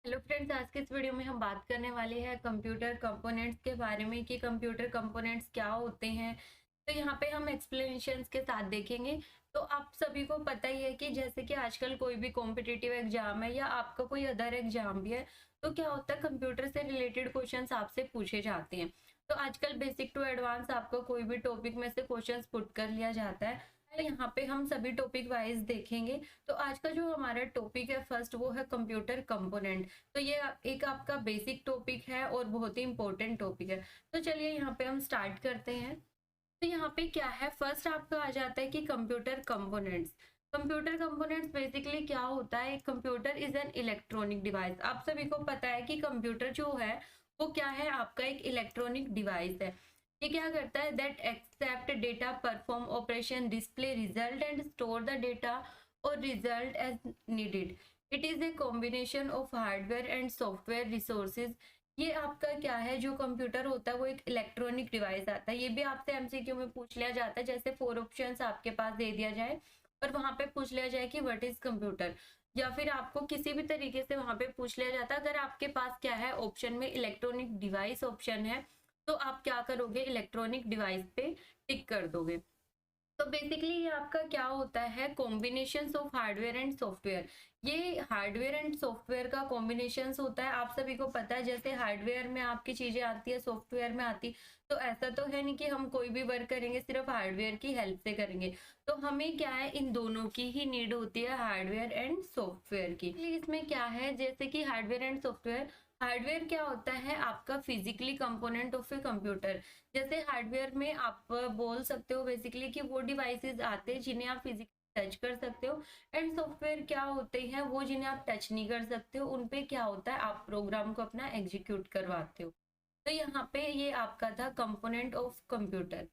Hello friends, आज के इस वीडियो में हम बात करने वाले हैं कंप्यूटर कंपोनेंट्स के बारे में कि कंप्यूटर कंपोनेंट्स क्या होते हैं। तो यहाँ पे हम एक्सप्लेनेशंस के साथ देखेंगे। तो आप सभी को पता ही है कि जैसे कि आजकल कोई भी कॉम्पिटिटिव एग्जाम है या आपका कोई अदर एग्जाम भी है, तो क्या होता है कंप्यूटर से रिलेटेड क्वेश्चंस आपसे पूछे जाते हैं। तो आजकल बेसिक टू एडवांस आपको कोई भी टॉपिक में से क्वेश्चंस पुट कर लिया जाता है। यहाँ पे हम सभी टॉपिक वाइज देखेंगे। तो आज का जो हमारा टॉपिक है फर्स्ट, वो है कंप्यूटर कंपोनेंट। तो ये एक आपका बेसिक टॉपिक है और बहुत ही इंपॉर्टेंट टॉपिक है। तो चलिए यहाँ पे हम स्टार्ट करते हैं। तो यहाँ पे क्या है, फर्स्ट आपका आ जाता है कि computer components. Computer components basically क्या होता है, computer is an electronic device. आप सभी को पता है कि कंप्यूटर जो है वो क्या है, आपका एक इलेक्ट्रॉनिक डिवाइस है। ये क्या करता है, that accept data, perform operation, display result and store the data और result as needed. It is a combination of hardware and software resources. ये आपका क्या है, जो कंप्यूटर होता है वो एक इलेक्ट्रॉनिक डिवाइस आता है। ये भी आपसे एमसीक्यू में पूछ लिया जाता है, जैसे 4 ऑप्शंस आपके पास दे दिया जाए और वहां पे पूछ लिया जाए कि व्हाट इज कंप्यूटर, या फिर आपको किसी भी तरीके से वहां पे पूछ लिया जाता है। अगर आपके पास क्या है, ऑप्शन में इलेक्ट्रॉनिक डिवाइस ऑप्शन है, तो आप क्या करोगे, इलेक्ट्रॉनिक डिवाइस पे टिक कर दोगे। तो बेसिकली ये आपका क्या होता है, combination of hardware and software. ये हार्डवेयर एंड सॉफ्टवेयर का कॉम्बिनेशन होता है। आप सभी को पता है जैसे हार्डवेयर में आपकी चीजें आती है, सॉफ्टवेयर में आती। तो ऐसा तो है नहीं कि हम कोई भी वर्क करेंगे सिर्फ हार्डवेयर की हेल्प से करेंगे। तो हमें क्या है, इन दोनों की ही नीड होती है, हार्डवेयर एंड सॉफ्टवेयर की। इसमें क्या है, जैसे कि हार्डवेयर एंड सॉफ्टवेयर। हार्डवेयर क्या होता है, आपका physically component of a computer. जैसे हार्डवेयर में आप बोल सकते हो बेसिकली कि वो डिवाइसेस आते हैं जिन्हें आप फिजिकली टच कर सकते हो। एंड सॉफ्टवेयर क्या होते हैं, वो जिन्हें आप टच नहीं कर सकते हो, उनपे क्या होता है, आप प्रोग्राम को अपना एग्जीक्यूट करवाते हो। तो यहाँ पे ये आपका था कंपोनेंट ऑफ कंप्यूटर।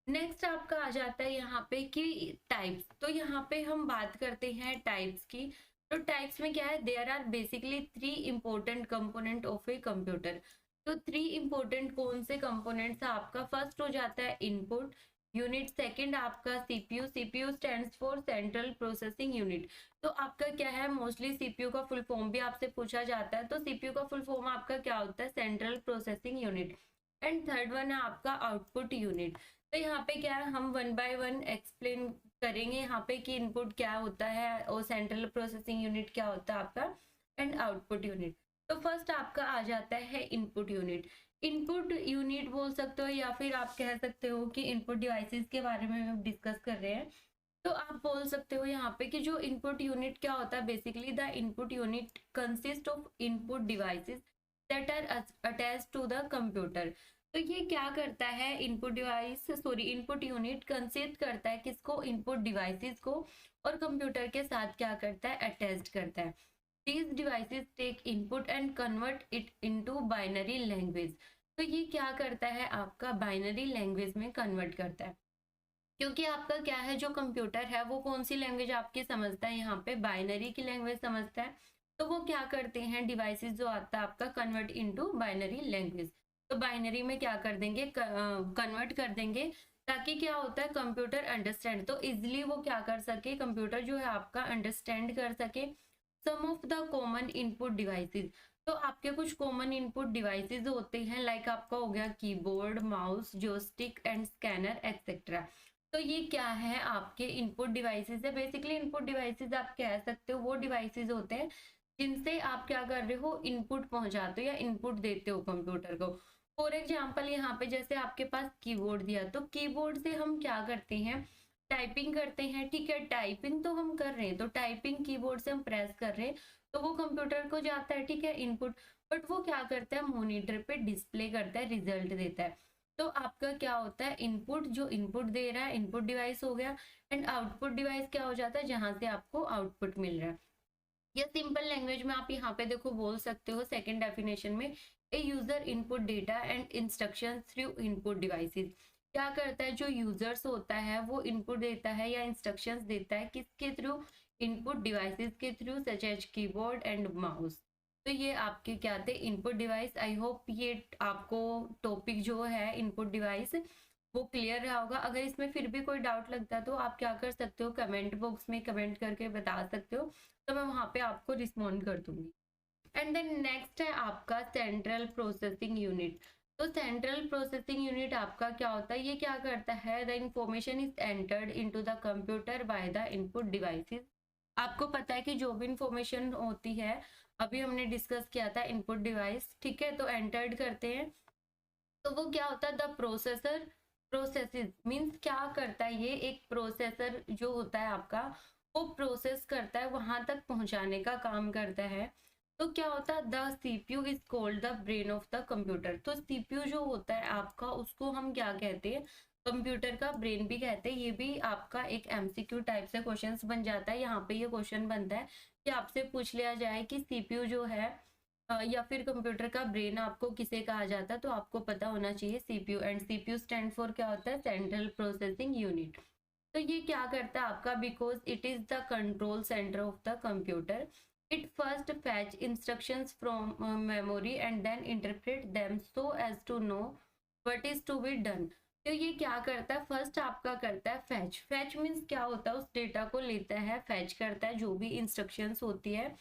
नेक्स्ट आपका आ जाता है यहाँ पे कि टाइप्स। तो यहाँ पे हम बात करते हैं टाइप्स की। तो टाइप्स में क्या है, there are basically 3 important component of a computer. तो 3 इंपॉर्टेंट कौन से कंपोनेंट्स है आपका, फर्स्ट हो जाता है इनपुट यूनिट, सेकंड आपका CPU. CPU stands for central processing unit. तो आपका क्या है, मोस्टली सीपीयू का फुल फॉर्म भी आपसे पूछा जाता है। तो सीपीयू का फुल फॉर्म आपका क्या होता है, central processing unit. And third one है आपका आउटपुट यूनिट। तो यहाँ पे क्या है, हम वन बाय वन एक्सप्लेन करेंगे यहाँ पे कि इनपुट क्या होता है और सेंट्रल प्रोसेसिंग यूनिट क्या होता है आपका, एंड आउटपुट यूनिट। तो फर्स्ट आपका आ जाता है इनपुट यूनिट। इनपुट यूनिट बोल सकते हो या फिर आप कह सकते हो कि इनपुट डिवाइसेस के बारे में हम डिस्कस कर रहे हैं। तो आप बोल सकते हो यहाँ पे कि जो इनपुट यूनिट क्या होता है, basically the input unit consist of input devices that are attached to the computer. तो ये क्या करता है, input device sorry input unit consist करता है किसको, इनपुट डिवाइसेस को, और कंप्यूटर के साथ क्या करता है, अटैच्ड करता है। These devices take input and convert it into binary language। तो ये क्या करता है, आपका बाइनरी लैंग्वेज में कन्वर्ट करता है। क्योंकि आपका क्या है, जो कंप्यूटर है वो कौन सी लैंग्वेज आपकी समझता है, यहाँ पे बाइनरी की लैंग्वेज समझता है। तो वो क्या करते हैं, डिवाइसेस जो आता है आपका, कन्वर्ट इनटू बाइनरी लैंग्वेज। तो बाइनरी में क्या कर देंगे, कन्वर्ट कर देंगे, ताकि क्या होता है, कंप्यूटर अंडरस्टैंड, तो इजिली वो क्या कर सके, कंप्यूटर जो है आपका अंडरस्टैंड कर सके some of the common input devices. तो आपके कुछ कॉमन इनपुट डिवाइसेस होते हैं, लाइक आपका हो गया keyboard, mouse, joystick and scanner etcetera. तो ये क्या है, आपके इनपुट डिवाइसेस है। बेसिकली इनपुट डिवाइसेस आप कह सकते हो वो डिवाइसेस होते हैं जिनसे आप क्या कर रहे हो, इनपुट पहुंचाते हो या इनपुट देते हो कंप्यूटर को। फॉर एग्जाम्पल यहाँ पे जैसे आपके पास कीबोर्ड दिया, तो कीबोर्ड से हम क्या करते हैं, टाइपिंग करते हैं। ठीक है, टाइपिंग तो हम कर रहे हैं, तो टाइपिंग कीबोर्ड से हम प्रेस कर रहे हैं, तो वो कंप्यूटर को जाता है, ठीक है, इनपुट। बट वो क्या करता है, मॉनिटर पे डिस्प्ले करता है, रिजल्ट देता है। तो आपका क्या होता है, इनपुट जो इनपुट दे रहा है, इनपुट डिवाइस हो गया। एंड आउटपुट डिवाइस क्या हो जाता है, जहां से आपको आउटपुट मिल रहा है। या सिंपल लैंग्वेज में आप यहाँ पे देखो बोल सकते हो, सेकंड डेफिनेशन में, a user input data and instruction through input devices. क्या करता है, जो यूजर्स होता है वो इनपुट देता है या इंस्ट्रक्शंस देता है, किसके थ्रू, इनपुट डिवाइसेस के through, such as keyboard and mouse. तो ये आपके क्या थे, इनपुट डिवाइस। आई होप ये आपको टॉपिक जो है इनपुट डिवाइस वो क्लियर रहा होगा। अगर इसमें फिर भी कोई डाउट लगता है तो आप क्या कर सकते हो, कमेंट बॉक्स में कमेंट करके बता सकते हो, तो मैं वहां पे आपको रिस्पॉन्ड कर दूंगी। एंड देन नेक्स्ट है आपका सेंट्रल प्रोसेसिंग यूनिट। तो सेंट्रल प्रोसेसिंग यूनिट आपका क्या होता है, ये क्या करता है, the information is entered into the computer by the input devices. आपको पता है कि जो भी इंफॉर्मेशन होती है, अभी हमने डिस्कस किया था इनपुट डिवाइस, ठीक है, तो एंटर्ड करते हैं, तो वो क्या होता है, द प्रोसेसर प्रोसेसेस मीन्स क्या करता है, ये एक प्रोसेसर जो होता है आपका, वो प्रोसेस करता है, वहां तक पहुंचाने का काम करता है। तो क्या होता है, the CPU is called the brain of the computer. तो सीपीयू जो होता है आपका, उसको हम क्या कहते हैं, कंप्यूटर का ब्रेन भी कहते हैं। ये भी आपका एक एमसीक्यू टाइप से क्वेश्चंस बन जाता है। यहाँ पे ये क्वेश्चन बनता है कि आपसे पूछ लिया जाए कि सीपीयू जो है या फिर कंप्यूटर का ब्रेन आपको किसे कहा जाता है, तो आपको पता होना चाहिए CPU. And CPU stand for क्या होता है, सेंट्रल प्रोसेसिंग यूनिट। तो ये क्या करता है आपका, because it is the control centre of the computer, it first fetch instructions from memory and then interpret them so as to know what is to be done. तो ये क्या करता है, फर्स्ट आपका करता है फैच। फैच मीन्स क्या होता है, उस डेटा को लेता है, फैच करता है जो भी इंस्ट्रक्शंस होती है,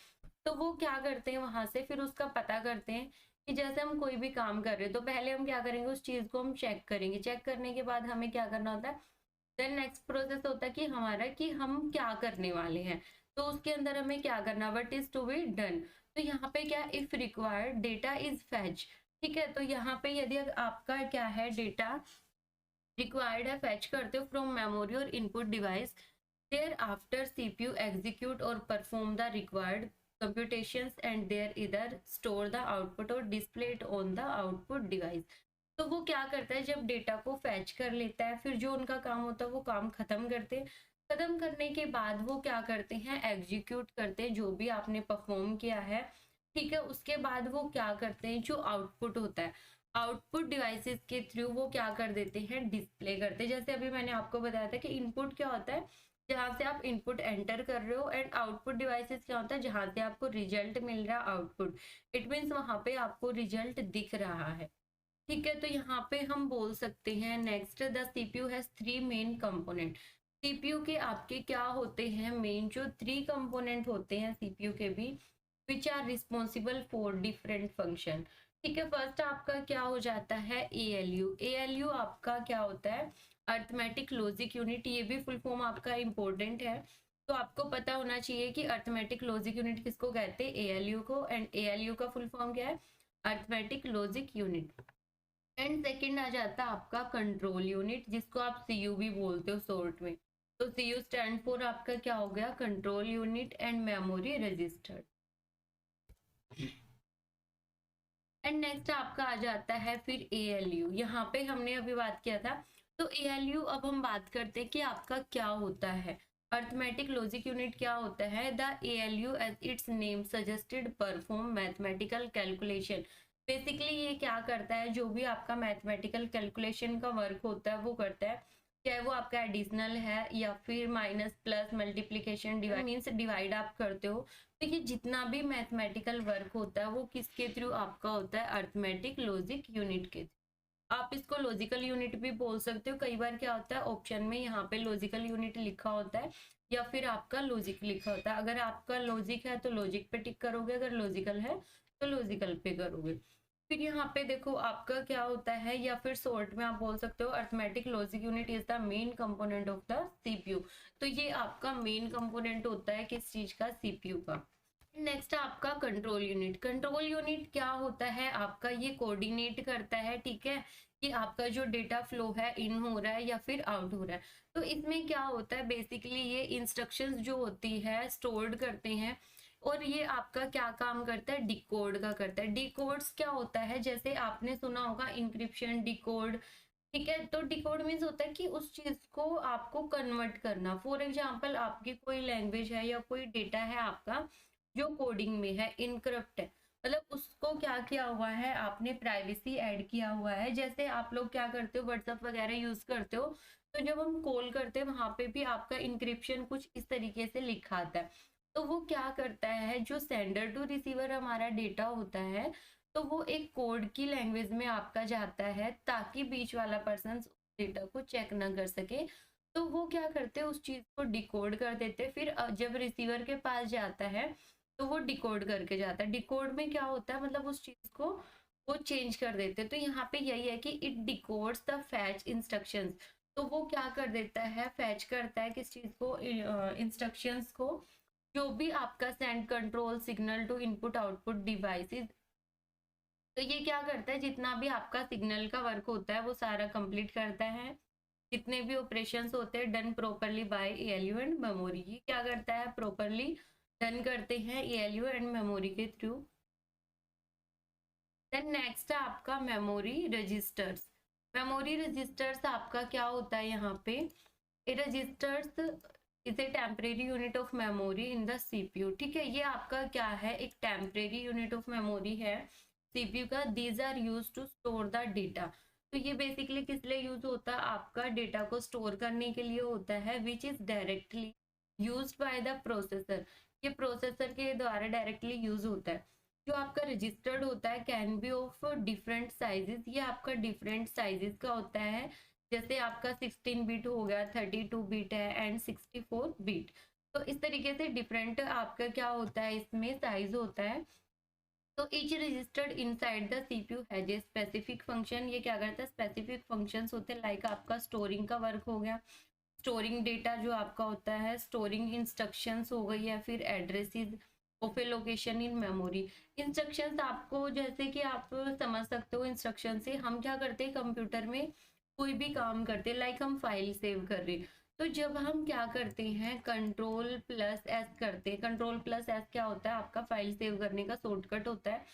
तो वो क्या करते हैं वहां से फिर उसका पता करते हैं कि जैसे हम कोई भी काम कर रहे हैं, तो पहले हम क्या करेंगे, उस चीज को हम चेक करेंगे, चेक करने के बाद हमें क्या करना होता है, देन नेक्स्ट प्रोसेस होता है कि हमारा कि हम क्या करने वाले हैं, तो उसके अंदर हमें क्या करना, what is to be done. तो यहाँ पे क्या, if required data is fetch, ठीक है, तो यहाँ पे यदि आपका क्या है, डेटा रिक्वायर्ड है, फैच करते हो फ्रॉम मेमोरी और input device, thereafter CPU execute और perform the required computations and there either store the output or display it on the output device। तो वो क्या करता है, जब डेटा को फैच कर लेता है, फिर जो उनका काम होता है वो काम खत्म करते हैं, खत्म करने के बाद वो क्या करते हैं, एग्जीक्यूट करते हैं जो भी आपने परफॉर्म किया है, ठीक है, उसके बाद वो क्या करते हैं, जो आउटपुट होता है, आउटपुट डिवाइसेस के थ्रू वो क्या कर देते हैं, डिस्प्ले करते हैं। जैसे अभी मैंने आपको बताया था कि इनपुट क्या होता है, जहां से आप इनपुट एंटर कर रहे हो, एंड आउटपुट डिवाइसेस क्या होता है, जहां से आपको रिजल्ट मिल रहा है, आउटपुट, इट मीन्स वहां पे आपको रिजल्ट दिख रहा है, ठीक है। तो यहाँ पे हम बोल सकते हैं next, the CPU has three main component. CPU के आपके क्या होते हैं, मेन जो थ्री कंपोनेंट होते हैं सीपीयू के भी, which are responsible for different function, ठीक है। फर्स्ट आपका क्या हो जाता है, एएलयू। एएलयू आपका क्या होता है, अर्थमेटिक लॉजिक यूनिट, ये भी फुल फॉर्म आपका इंपॉर्टेंट है, तो आपको पता होना चाहिए कि अर्थमेटिक लॉजिक यूनिट किसको कहते हैं, एएलयू को। एंड एएलयू का फुल फॉर्म क्या है, arithmetic logic unit. And second आ जाता है आपका कंट्रोल यूनिट, जिसको आप सीयू भी बोलते हो शॉर्ट में। तो सीयू स्टैंड फॉर आपका क्या हो गया, control unit and memory register. And next आपका आ जाता है फिर एएलयू। यहाँ पे हमने अभी बात किया था, तो एएलयू अब हम बात करते हैं कि आपका क्या होता है, अर्थमेटिक लॉजिक यूनिट क्या होता है, the ALU as its name suggested perform mathematical calculation. Basically ये क्या करता है, जो भी आपका मैथमेटिकल कैलकुलेशन का वर्क होता है वो करता है, चाहे वो आपका एडिशनल है या फिर minus plus multiplication divide, means divide आप करते हो। तो ये जितना भी मैथमेटिकल वर्क होता है वो किसके थ्रू आपका होता है, अर्थमेटिक लॉजिक यूनिट के थ्रू। आप इसको लॉजिकल यूनिट भी बोल सकते हो। कई बार क्या होता है, ऑप्शन में यहाँ पे लॉजिकल यूनिट लिखा होता है या फिर आपका लॉजिक लिखा होता है। अगर आपका लॉजिक है तो लॉजिक पे टिक करोगे, अगर लॉजिकल है तो लॉजिकल पे करोगे। फिर यहाँ पे देखो आपका क्या होता है, या फिर शॉर्ट में आप बोल सकते हो, arithmetic logic unit is the main component of the CPU. तो ये आपका मेन कंपोनेंट होता है किस चीज का, सीपीयू का। नेक्स्ट आपका कंट्रोल यूनिट। कंट्रोल यूनिट क्या होता है आपका, ये कोऑर्डिनेट करता है, ठीक है, कि आपका जो डेटा फ्लो है इन हो रहा है या फिर आउट हो रहा है। तो इसमें क्या होता है, बेसिकली ये इंस्ट्रक्शंस जो होती है स्टोर्ड करते हैं, और ये आपका क्या काम करता है, डिकोड का करता है। डिकोड्स क्या होता है, जैसे आपने सुना होगा इंक्रिप्शन, डिकोड, ठीक है। तो डिकोड मीन्स होता है कि उस चीज को आपको कन्वर्ट करना। फॉर एग्जांपल आपकी कोई लैंग्वेज है या कोई डेटा है आपका जो कोडिंग में है, इनक्रप्ट है, मतलब उसको क्या किया हुआ है आपने, प्राइवेसी ऐड किया हुआ है। जैसे आप लोग क्या करते हो, व्हाट्सएप वगैरह यूज करते हो, तो जब हम कॉल करते हैं वहां पे भी आपका इंक्रिप्शन कुछ इस तरीके से लिखा आता है। तो वो क्या करता है, जो सेंडर टू रिसीवर हमारा डेटा होता है, तो वो एक कोड की लैंग्वेज में आपका जाता है, ताकि बीच वाला पर्सन डेटा को चेक ना कर सके। तो वो क्या करते हैं, उस चीज को डिकोड कर देते हैं। फिर जब रिसीवर के पास जाता है तो वो डिकोड करके जाता है। डिकोड में क्या होता है, मतलब उस चीज को वो चेंज कर देते हैं। तो यहाँ पे यही है कि इट डिकोड्स द फैच इंस्ट्रक्शंस। तो वो क्या कर देता है, फैच करता है किस चीज को, इंस्ट्रक्शंस को, जो भी आपका send control signal to input output devices. तो ये क्या करता है, जितना भी आपका सिग्नल का वर्क होता है वो सारा कंप्लीट करता है। जितने भी ऑपरेशंस होते हैं done properly by ALU and memory, ये क्या करता है, प्रॉपरली डन करते हैं एएलयू एंड मेमोरी के थ्रू। देन नेक्स्ट है आपका मेमोरी रजिस्टर्स। मेमोरी रजिस्टर्स आपका क्या होता है यहाँ पे, a registers is a temporary unit of memory in the CPU. ठीक है, ये आपका क्या है, एक टेम्परेरी यूनिट ऑफ मेमोरी है सीपीयू का। These are used to store the data. तो ये बेसिकली किस लिए यूज होता है, आपका डेटा को स्टोर करने के लिए होता है, which is directly use by the processor. ये प्रोसेसर के द्वारा डायरेक्टली यूज होता है। जो आपका रजिस्टर्ड होता है can be of different sizes, ये आपका डिफरेंट साइजेस का होता है। जैसे आपका 16 बिट हो गया, 32 बिट है एंड 64 बिट। तो इस तरीके से डिफरेंट आपका क्या होता है, इसमें साइज होता है। तो each registered inside the CPU has a specific function. ये क्या करता है, स्पेसिफिक फंक्शंस होते हैं, लाइक आपका स्टोरिंग का वर्क हो गया, स्टोरिंग डेटा जो आपका होता है, स्टोरिंग इंस्ट्रक्शंस हो गई, या फिर addresses of A location in memory. Instructions आपको जैसे कि आप समझ सकते हो, इंस्ट्रक्शन से हम क्या करते हैं कंप्यूटर में कोई भी काम करते हैं, लाइक हम फाइल सेव कर रहे हैं। तो जब हम क्या करते हैं कंट्रोल प्लस एस करते हैं, कंट्रोल प्लस एस क्या होता है, आपका फाइल सेव करने का शॉर्टकट होता है।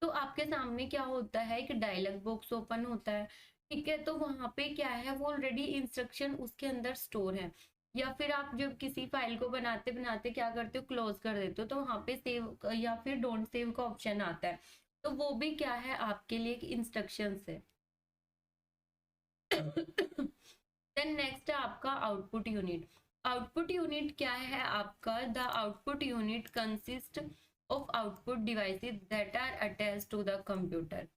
तो आपके सामने क्या होता है, एक डायलॉग बॉक्स ओपन होता है। ठीक है, तो वहां पे क्या है, वो ऑलरेडी इंस्ट्रक्शन उसके अंदर स्टोर है। या फिर आप जब किसी फाइल को बनाते बनाते क्या करते हो, क्लोज कर देते हो, तो वहां पे सेव या फिर डोंट सेव का ऑप्शन आता है। तो वो भी क्या है, आपके लिए इंस्ट्रक्शंस है। देन नेक्स्ट है आपका आउटपुट यूनिट। आउटपुट यूनिट क्या है आपका, the output unit consist of output devices that are attached to the computer.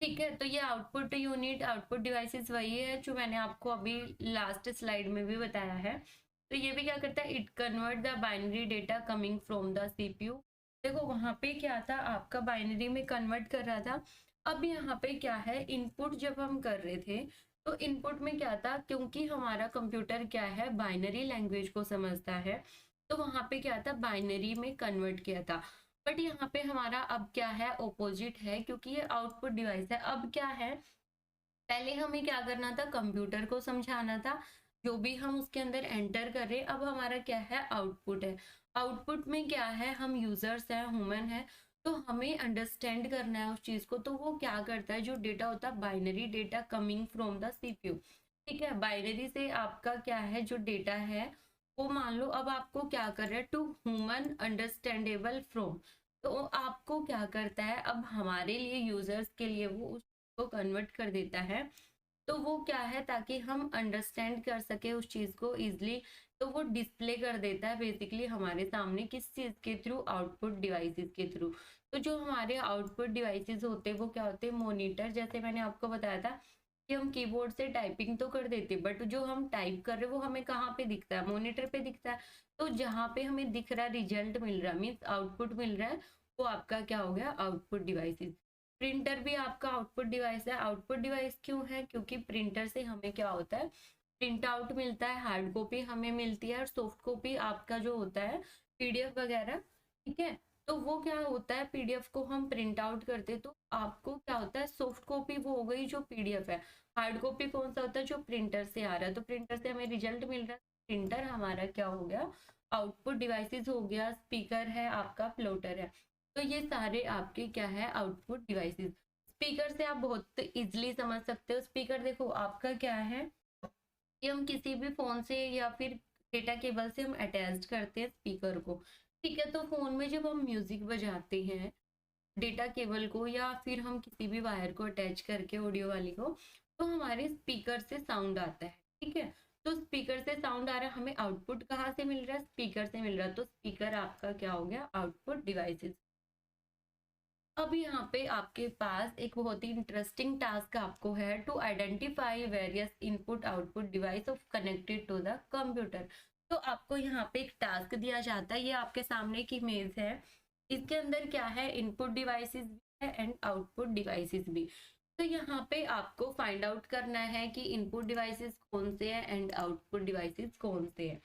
ठीक है, तो ये आउटपुट यूनिट, आउटपुट डिवाइसेस वही है जो मैंने आपको अभी लास्ट स्लाइड में भी बताया है। तो ये भी क्या करता है, it convert the binary data coming from the CPU. देखो वहां पे क्या था, आपका बाइनरी में कन्वर्ट कर रहा था। अब यहाँ पे क्या है, इनपुट जब हम कर रहे थे तो इनपुट में क्या था, क्योंकि हमारा कंप्यूटर क्या है बाइनरी लैंग्वेज को समझता है, तो वहां पे क्या था, बाइनरी में कन्वर्ट किया था। बट यहाँ पे हमारा अब क्या है, ऑपोजिट है, क्योंकि ये आउटपुट डिवाइस है। अब क्या है, पहले हमें क्या करना था, कंप्यूटर को समझाना था जो भी हम उसके अंदर एंटर कर रहे हैं। अब हमारा क्या है, आउटपुट है। आउटपुट में क्या है, हम यूजर्स हैं, ह्यूमन है, तो हमें अंडरस्टैंड करना है उस चीज को। तो वो क्या करता है, जो डेटा होता है binary data coming from the CPU. ठीक है, बाइनरी से आपका क्या है, जो डेटा है वो मान लो अब आपको क्या कर रहा है, टू ह्यूमन अंडरस्टैंडेबल फ्रॉम। तो आपको क्या करता है, अब हमारे लिए यूजर्स के लिए वो उसको कन्वर्ट कर देता है। तो वो क्या है, ताकि हम अंडरस्टैंड कर सके उस चीज को इजिली, तो वो डिस्प्ले कर देता है बेसिकली हमारे सामने, किस चीज के थ्रू, आउटपुट डिवाइसेस के थ्रू। तो जो हमारे आउटपुट डिवाइसेस होते हैं वो क्या होते हैं, मॉनिटर। जैसे मैंने आपको बताया था कि हम कीबोर्ड से टाइपिंग तो कर देते, बट जो हम टाइप कर रहे हैं वो हमें कहाँ पे दिखता है, मॉनिटर पे दिखता है। तो जहाँ पे हमें दिख रहा है, रिजल्ट मिल रहा है, मीन्स आउटपुट मिल रहा है, वो आपका क्या हो गया, आउटपुट डिवाइसेस। प्रिंटर भी आपका आउटपुट डिवाइस है। आउटपुट डिवाइस क्यों है, क्योंकि प्रिंटर से हमें क्या होता है, प्रिंट आउट मिलता है, हार्ड कॉपी हमें मिलती है, और सॉफ्ट कॉपी आपका जो होता है पीडीएफ वगैरह। ठीक है, तो वो क्या होता है, पीडीएफ को हम प्रिंट आउट करते तो आपको क्या होता है, सॉफ्ट कॉपी वो हो गई जो पीडीएफ है। हार्ड कॉपी कौन सा होता है, जो प्रिंटर से आ रहा है। तो प्रिंटर से हमें रिजल्ट मिल रहा है, प्रिंटर हमारा क्या हो गया, आउटपुट डिवाइसेस हो गया। स्पीकर है आपका, प्लॉटर है। तो ये सारे आपके क्या है, आउटपुट डिवाइसेस। स्पीकर से आप बहुत इजीली समझ सकते हो। स्पीकर देखो आपका क्या है, कि हम किसी भी फोन से या फिर डेटा केबल से हम अटैच करते हैं स्पीकर को। ठीक है, तो फोन में जब हम म्यूजिक बजाते हैं डेटा केबल को, या फिर हम किसी भी वायर को अटैच करके ऑडियो वाली को, तो हमारे स्पीकर से साउंड आता है। ठीक है, तो स्पीकर से साउंड आ रहा है, हमें आउटपुट कहाँ से मिल रहा है, स्पीकर से मिल रहा है। तो स्पीकर आपका क्या हो गया, आउटपुट डिवाइसेस। अब यहाँ पे आपके पास एक बहुत ही इंटरेस्टिंग टास्क आपको है, to identify various input output device of connected to the computer. तो आपको यहाँ पे एक टास्क दिया जाता है, ये आपके सामने एक इमेज है। इसके अंदर क्या है, इनपुट डिवाइसेस भी है एंड आउटपुट डिवाइसेस भी। तो यहाँ पे आपको फाइंड आउट करना है कि इनपुट डिवाइसेस कौन से हैं एंड आउटपुट डिवाइसेस कौन से हैं।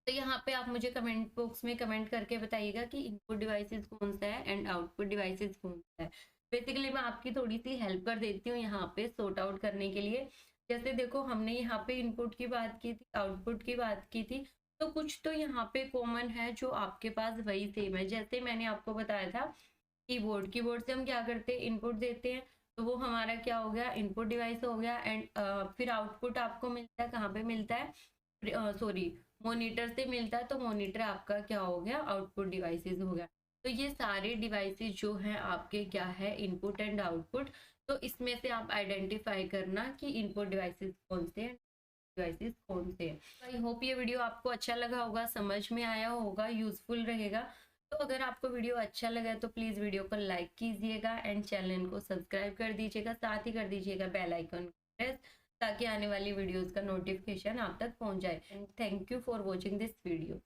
तो यहाँ पे आप मुझे कमेंट बॉक्स में कमेंट करके बताइएगा कि इनपुट डिवाइसेस कौन सा है एंड आउटपुट डिवाइसेस कौन सा है। बेसिकली मैं आपकी थोड़ी सी हेल्प कर देती हूँ यहाँ पे सॉर्ट आउट करने के लिए। जैसे देखो, हमने यहाँ पे इनपुट की बात की थी, आउटपुट की बात की थी, तो कुछ तो यहाँ पे कॉमन है जो आपके पास वही सेम है। जैसे मैंने आपको बताया था कीबोर्ड, कीबोर्ड से हम क्या करते हैं, इनपुट देते हैं, तो वो हमारा क्या हो गया, इनपुट डिवाइस हो गया। एंड फिर आउटपुट आपको मिलता है, कहाँ पे मिलता है, सॉरी, मॉनिटर से मिलता है, तो मॉनिटर आपका क्या हो गया, आउटपुट डिवाइसेस हो गया। तो ये सारे डिवाइसेस जो हैं आपके क्या है, इनपुट एंड आउटपुट। तो इसमें से आप आइडेंटिफाई करना कि इनपुट डिवाइसेस कौन से हैं, डिवाइसेस कौन से हैं। आई होप ये वीडियो आपको अच्छा लगा होगा, समझ में आया होगा, यूजफुल रहेगा। तो अगर आपको वीडियो अच्छा लगा तो प्लीज़ वीडियो को लाइक कीजिएगा एंड चैनल को सब्सक्राइब कर दीजिएगा, साथ ही कर दीजिएगा बेल आइकन प्रेस, ताकि आने वाली वीडियोस का नोटिफिकेशन आप तक पहुंच जाए। And thank you for watching this video.